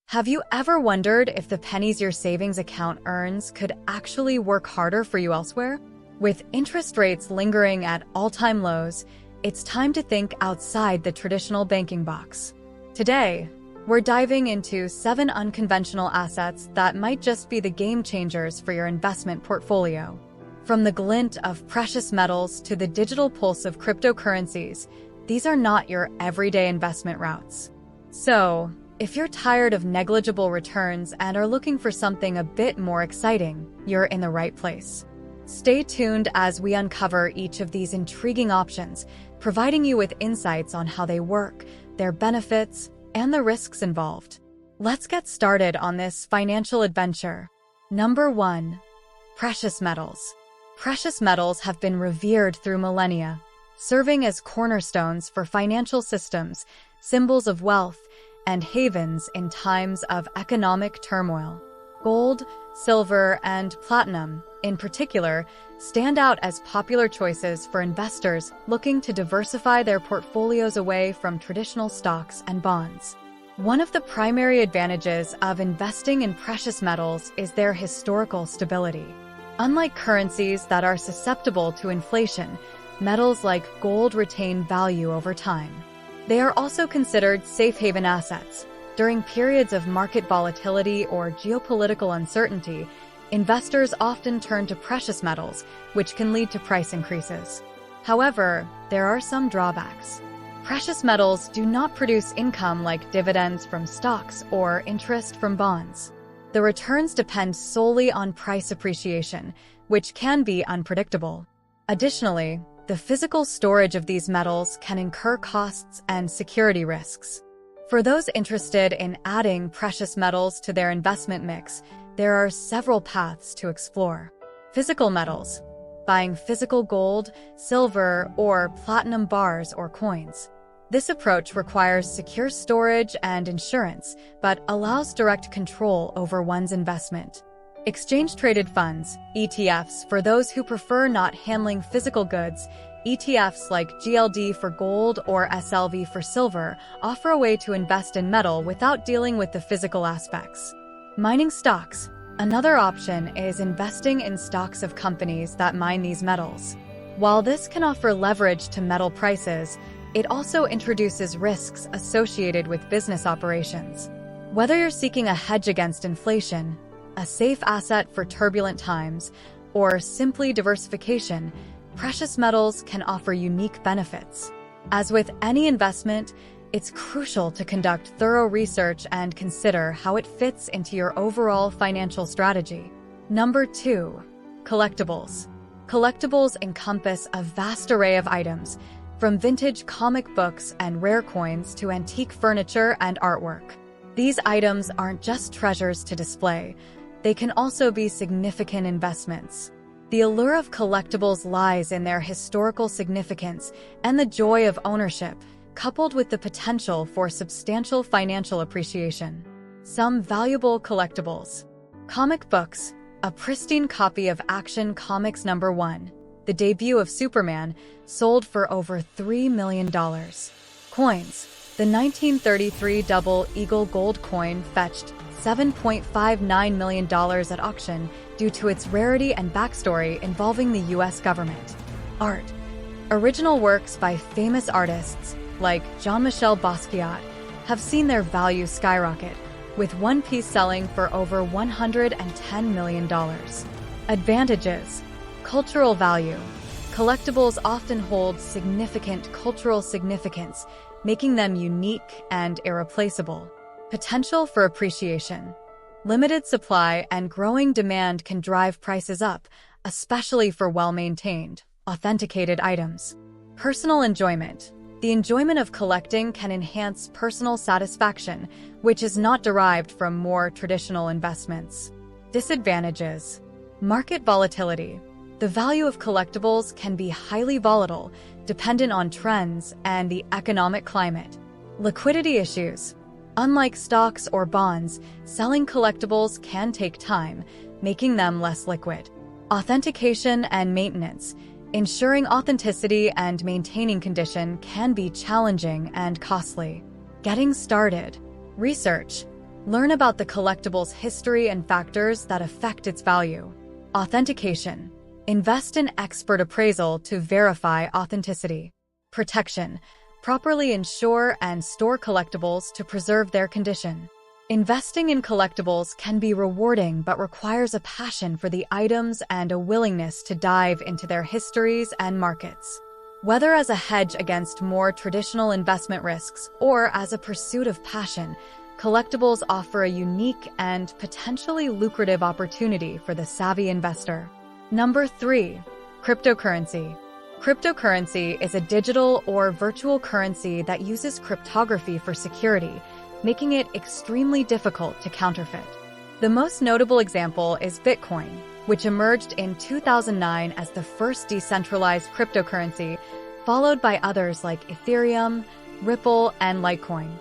Have you ever wondered if the pennies your savings account earns could actually work harder for you elsewhere? With interest rates lingering at all-time lows, it's time to think outside the traditional banking box. Today, we're diving into 7 unconventional assets that might just be the game changers for your investment portfolio. From the glint of precious metals to the digital pulse of cryptocurrencies, these are not your everyday investment routes. So, if you're tired of negligible returns and are looking for something a bit more exciting, you're in the right place. Stay tuned as we uncover each of these intriguing options, providing you with insights on how they work, their benefits, and the risks involved. Let's get started on this financial adventure. Number 1. Precious metals. Precious metals have been revered through millennia, serving as cornerstones for financial systems, symbols of wealth, and havens in times of economic turmoil. Gold, silver, and platinum, in particular, stand out as popular choices for investors looking to diversify their portfolios away from traditional stocks and bonds. One of the primary advantages of investing in precious metals is their historical stability. Unlike currencies that are susceptible to inflation, metals like gold retain value over time. They are also considered safe haven assets. During periods of market volatility or geopolitical uncertainty, investors often turn to precious metals, which can lead to price increases. However, there are some drawbacks. Precious metals do not produce income like dividends from stocks or interest from bonds. The returns depend solely on price appreciation, which can be unpredictable. Additionally, the physical storage of these metals can incur costs and security risks. For those interested in adding precious metals to their investment mix, there are several paths to explore. Physical metals. Buying physical gold, silver, or platinum bars or coins. This approach requires secure storage and insurance, but allows direct control over one's investment. Exchange-traded funds, ETFs, for those who prefer not handling physical goods. ETFs like GLD for gold or SLV for silver offer a way to invest in metal without dealing with the physical aspects. Mining stocks. Another option is investing in stocks of companies that mine these metals. While this can offer leverage to metal prices, it also introduces risks associated with business operations. Whether you're seeking a hedge against inflation, a safe asset for turbulent times, or simply diversification, precious metals can offer unique benefits. As with any investment, it's crucial to conduct thorough research and consider how it fits into your overall financial strategy. Number 2. Collectibles. Collectibles encompass a vast array of items, from vintage comic books and rare coins to antique furniture and artwork. These items aren't just treasures to display, they can also be significant investments. The allure of collectibles lies in their historical significance and the joy of ownership, coupled with the potential for substantial financial appreciation. Some valuable collectibles. Comic books. A pristine copy of Action Comics #1, the debut of Superman, sold for over $3 million. Coins. The 1933 Double Eagle gold coin fetched $7.59 million at auction due to its rarity and backstory involving the U.S. government. Art. Original works by famous artists, like Jean-Michel Basquiat, have seen their value skyrocket, with one piece selling for over $110 million. Advantages. Cultural value. Collectibles often hold significant cultural significance, making them unique and irreplaceable. Potential for appreciation. Limited supply and growing demand can drive prices up, especially for well-maintained, authenticated items. Personal enjoyment. The enjoyment of collecting can enhance personal satisfaction, which is not derived from more traditional investments. Disadvantages. Market volatility. The value of collectibles can be highly volatile, dependent on trends and the economic climate. Liquidity issues. Unlike stocks or bonds, selling collectibles can take time, making them less liquid. Authentication and maintenance. Ensuring authenticity and maintaining condition can be challenging and costly. Getting started. Research. Learn about the collectible's history and factors that affect its value. Authentication. Invest in expert appraisal to verify authenticity. Protection. Properly insure and store collectibles to preserve their condition. Investing in collectibles can be rewarding but requires a passion for the items and a willingness to dive into their histories and markets. Whether as a hedge against more traditional investment risks or as a pursuit of passion, collectibles offer a unique and potentially lucrative opportunity for the savvy investor. Number 3. Cryptocurrency. Cryptocurrency is a digital or virtual currency that uses cryptography for security, making it extremely difficult to counterfeit. The most notable example is Bitcoin, which emerged in 2009 as the first decentralized cryptocurrency, followed by others like Ethereum, Ripple, and Litecoin.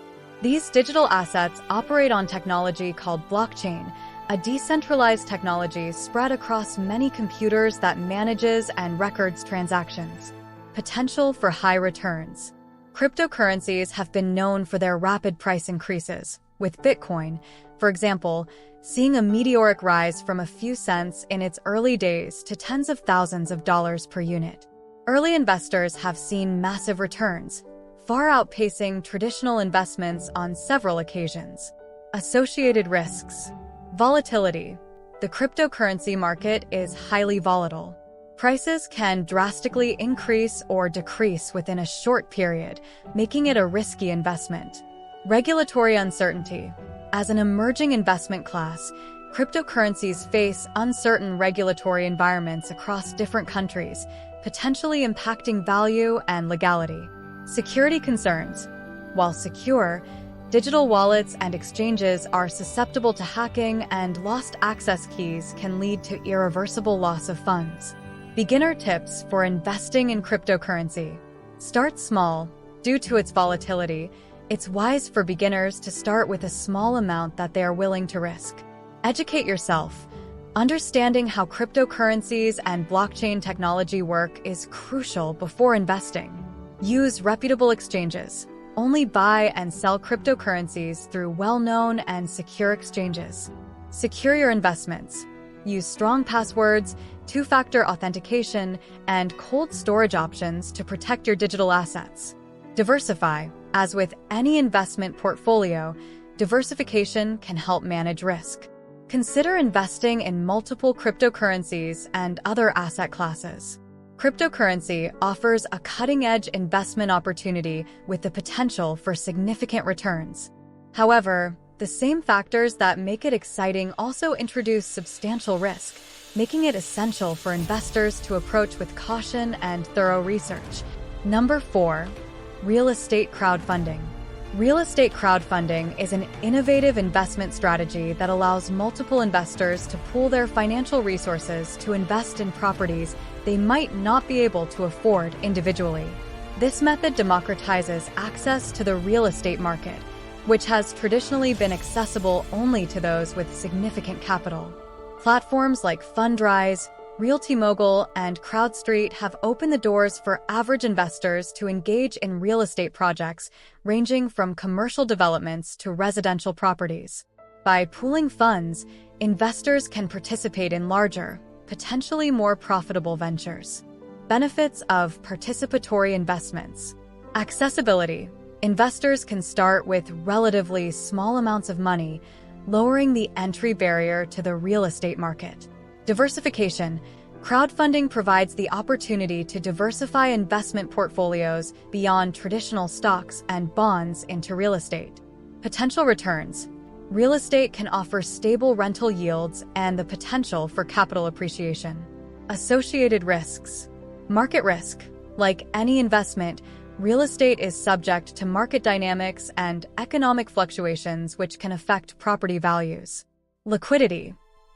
These digital assets operate on technology called blockchain, a decentralized technology spread across many computers that manages and records transactions. Potential for high returns. Cryptocurrencies have been known for their rapid price increases, with Bitcoin, for example, seeing a meteoric rise from a few cents in its early days to tens of thousands of dollars per unit. Early investors have seen massive returns, far outpacing traditional investments on several occasions. Associated risks. Volatility. The cryptocurrency market is highly volatile. Prices can drastically increase or decrease within a short period, making it a risky investment. Regulatory uncertainty. As an emerging investment class, cryptocurrencies face uncertain regulatory environments across different countries, potentially impacting value and legality. Security concerns. While secure, digital wallets and exchanges are susceptible to hacking, and lost access keys can lead to irreversible loss of funds. Beginner tips for investing in cryptocurrency. Start small. Due to its volatility, it's wise for beginners to start with a small amount that they are willing to risk. Educate yourself. Understanding how cryptocurrencies and blockchain technology work is crucial before investing. Use reputable exchanges. Only buy and sell cryptocurrencies through well-known and secure exchanges. Secure your investments. Use strong passwords, two-factor authentication, and cold storage options to protect your digital assets. Diversify. As with any investment portfolio, diversification can help manage risk. Consider investing in multiple cryptocurrencies and other asset classes. Cryptocurrency offers a cutting-edge investment opportunity with the potential for significant returns. However, the same factors that make it exciting also introduce substantial risk, making it essential for investors to approach with caution and thorough research. Number 4. Real estate crowdfunding. Real estate crowdfunding is an innovative investment strategy that allows multiple investors to pool their financial resources to invest in properties they might not be able to afford individually. This method democratizes access to the real estate market, which has traditionally been accessible only to those with significant capital. Platforms like Fundrise, Realty Mogul, and CrowdStreet have opened the doors for average investors to engage in real estate projects ranging from commercial developments to residential properties. By pooling funds, investors can participate in larger, potentially more profitable ventures. Benefits of participatory investments. Accessibility. Investors can start with relatively small amounts of money, lowering the entry barrier to the real estate market. Diversification. Crowdfunding provides the opportunity to diversify investment portfolios beyond traditional stocks and bonds into real estate. Potential returns. Real estate can offer stable rental yields and the potential for capital appreciation. Associated risks. Market risk. Like any investment, real estate is subject to market dynamics and economic fluctuations which can affect property values. Liquidity.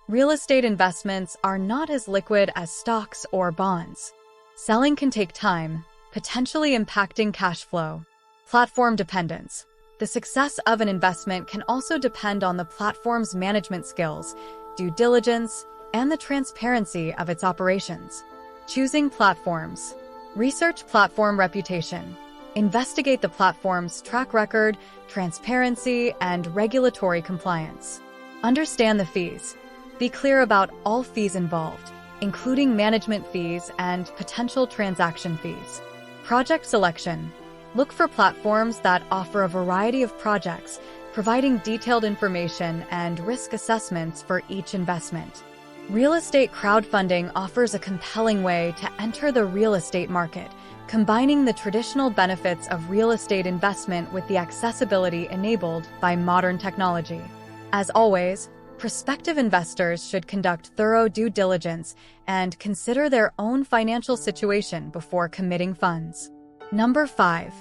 Real estate investments are not as liquid as stocks or bonds. Selling can take time, potentially impacting cash flow. Platform dependence. The success of an investment can also depend on the platform's management skills, due diligence, and the transparency of its operations. Choosing platforms. Research platform reputation. Investigate the platform's track record, transparency, and regulatory compliance. Understand the fees. Be clear about all fees involved, including management fees and potential transaction fees. Project selection. Look for platforms that offer a variety of projects, providing detailed information and risk assessments for each investment. Real estate crowdfunding offers a compelling way to enter the real estate market, combining the traditional benefits of real estate investment with the accessibility enabled by modern technology. As always, prospective investors should conduct thorough due diligence and consider their own financial situation before committing funds. Number 5.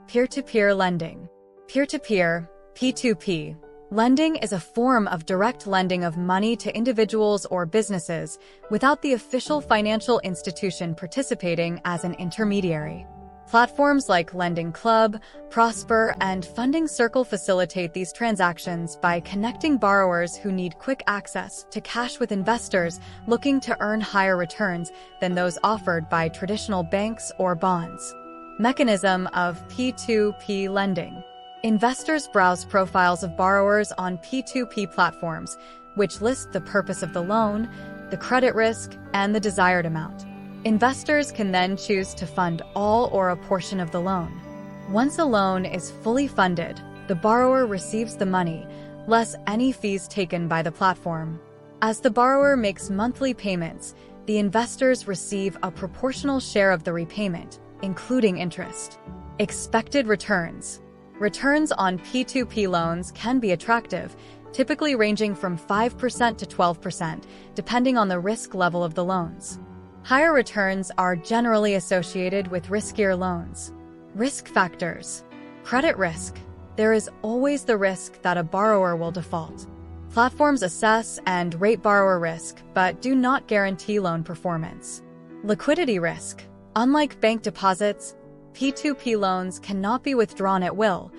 Peer-to-peer lending. Peer-to-peer, P2P, lending is a form of direct lending of money to individuals or businesses without the official financial institution participating as an intermediary. Platforms like Lending Club, Prosper, and Funding Circle facilitate these transactions by connecting borrowers who need quick access to cash with investors looking to earn higher returns than those offered by traditional banks or bonds. Mechanism of P2P lending. Investors browse profiles of borrowers on P2P platforms, which list the purpose of the loan, the credit risk, and the desired amount. Investors can then choose to fund all or a portion of the loan. Once a loan is fully funded, the borrower receives the money, less any fees taken by the platform. As the borrower makes monthly payments, the investors receive a proportional share of the repayment, including interest. Expected returns. Returns on P2P loans can be attractive, typically ranging from 5% to 12%, depending on the risk level of the loans. Higher returns are generally associated with riskier loans. Risk factors. Credit risk. There is always the risk that a borrower will default. Platforms assess and rate borrower risk, but do not guarantee loan performance. Liquidity risk. Unlike bank deposits, P2P loans cannot be withdrawn at will.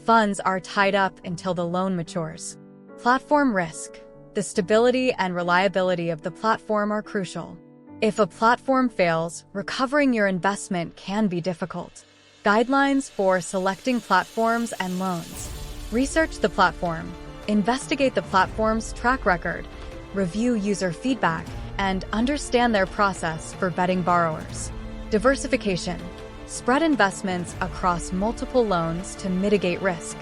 Funds are tied up until the loan matures. Platform risk. The stability and reliability of the platform are crucial. If a platform fails, recovering your investment can be difficult. Guidelines for selecting platforms and loans. Research the platform. Investigate the platform's track record. Review user feedback and understand their process for vetting borrowers. Diversification. Spread investments across multiple loans to mitigate risk.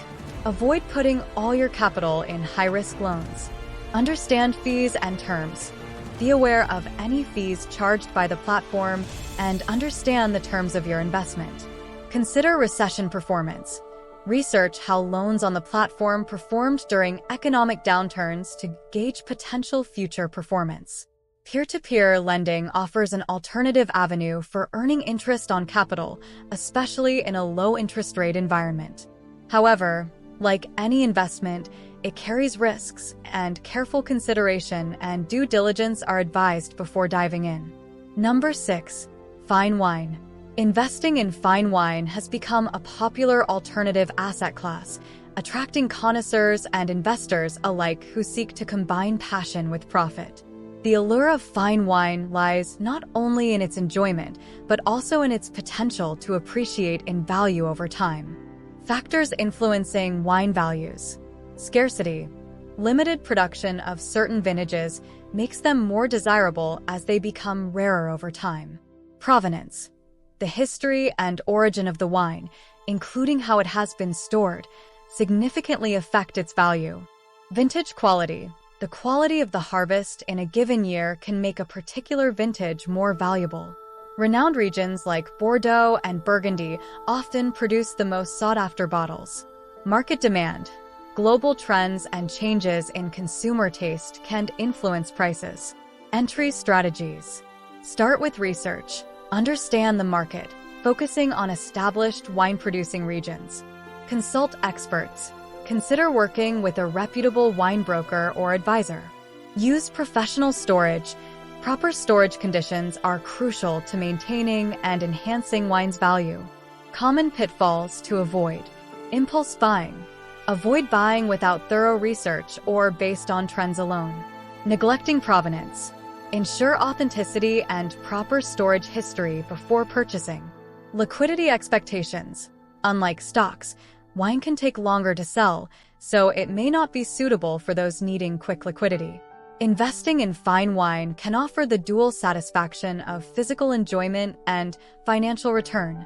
Avoid putting all your capital in high-risk loans. Understand fees and terms. Be aware of any fees charged by the platform and understand the terms of your investment. Consider recession performance. Research how loans on the platform performed during economic downturns to gauge potential future performance. Peer-to-peer lending offers an alternative avenue for earning interest on capital, especially in a low-interest rate environment. However, like any investment, it carries risks, and careful consideration and due diligence are advised before diving in. Number 6. Fine wine. Investing in fine wine has become a popular alternative asset class, attracting connoisseurs and investors alike who seek to combine passion with profit. The allure of fine wine lies not only in its enjoyment, but also in its potential to appreciate in value over time. Factors influencing wine values. Scarcity. Limited production of certain vintages makes them more desirable as they become rarer over time. Provenance. The history and origin of the wine, including how it has been stored, significantly affect its value. Vintage quality. The quality of the harvest in a given year can make a particular vintage more valuable. Renowned regions like Bordeaux and Burgundy often produce the most sought-after bottles. Market demand. Global trends and changes in consumer taste can influence prices. Entry strategies. Start with research. Understand the market, focusing on established wine-producing regions. Consult experts. Consider working with a reputable wine broker or advisor. Use professional storage. Proper storage conditions are crucial to maintaining and enhancing wine's value. Common pitfalls to avoid. Impulse buying. Avoid buying without thorough research or based on trends alone. Neglecting provenance. Ensure authenticity and proper storage history before purchasing. Liquidity expectations. Unlike stocks, wine can take longer to sell, so it may not be suitable for those needing quick liquidity. Investing in fine wine can offer the dual satisfaction of physical enjoyment and financial return.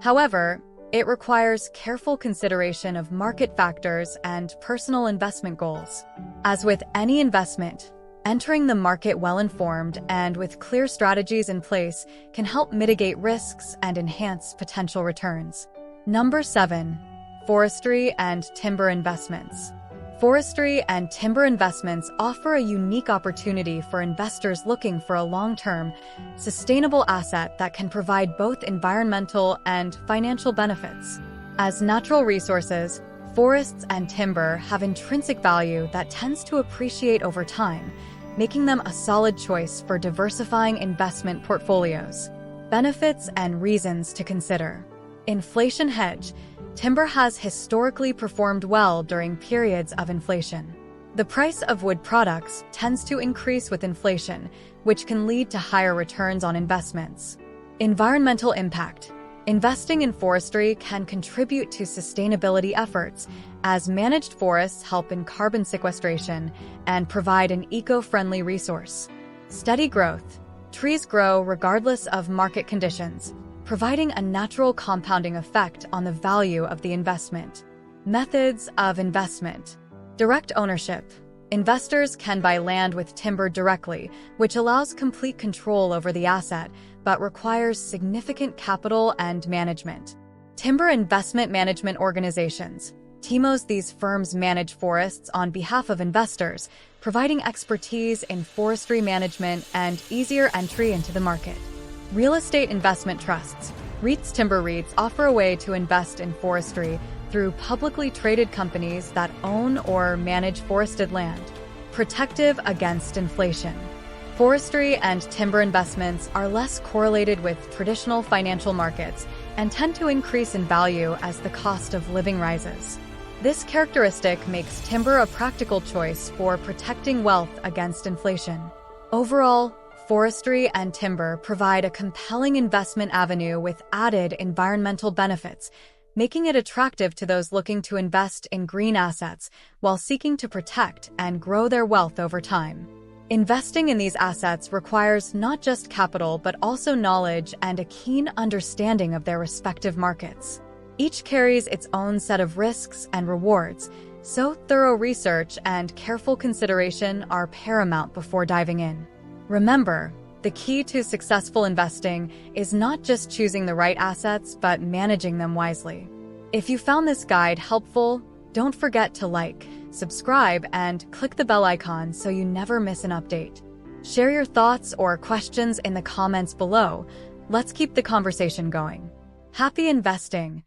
However, it requires careful consideration of market factors and personal investment goals. As with any investment, entering the market well-informed and with clear strategies in place can help mitigate risks and enhance potential returns. Number 7. Forestry and timber investments. Forestry and timber investments offer a unique opportunity for investors looking for a long-term, sustainable asset that can provide both environmental and financial benefits. As natural resources, forests and timber have intrinsic value that tends to appreciate over time, making them a solid choice for diversifying investment portfolios. Benefits and reasons to consider. Inflation hedge. Timber has historically performed well during periods of inflation. The price of wood products tends to increase with inflation, which can lead to higher returns on investments. Environmental impact. Investing in forestry can contribute to sustainability efforts, as managed forests help in carbon sequestration and provide an eco-friendly resource. Steady growth. Trees grow regardless of market conditions, providing a natural compounding effect on the value of the investment. Methods of investment. Direct ownership. Investors can buy land with timber directly, which allows complete control over the asset, but requires significant capital and management. Timber investment management organizations. TIMOs. These firms manage forests on behalf of investors, providing expertise in forestry management and easier entry into the market. Real estate investment trusts. REITs. Timber REITs offer a way to invest in forestry through publicly traded companies that own or manage forested land. Protective against inflation. Forestry and timber investments are less correlated with traditional financial markets and tend to increase in value as the cost of living rises. This characteristic makes timber a practical choice for protecting wealth against inflation. Overall, forestry and timber provide a compelling investment avenue with added environmental benefits, making it attractive to those looking to invest in green assets while seeking to protect and grow their wealth over time. Investing in these assets requires not just capital but also knowledge and a keen understanding of their respective markets. Each carries its own set of risks and rewards, so thorough research and careful consideration are paramount before diving in. Remember, the key to successful investing is not just choosing the right assets, but managing them wisely. If you found this guide helpful, don't forget to like, subscribe, and click the bell icon so you never miss an update. Share your thoughts or questions in the comments below. Let's keep the conversation going. Happy investing!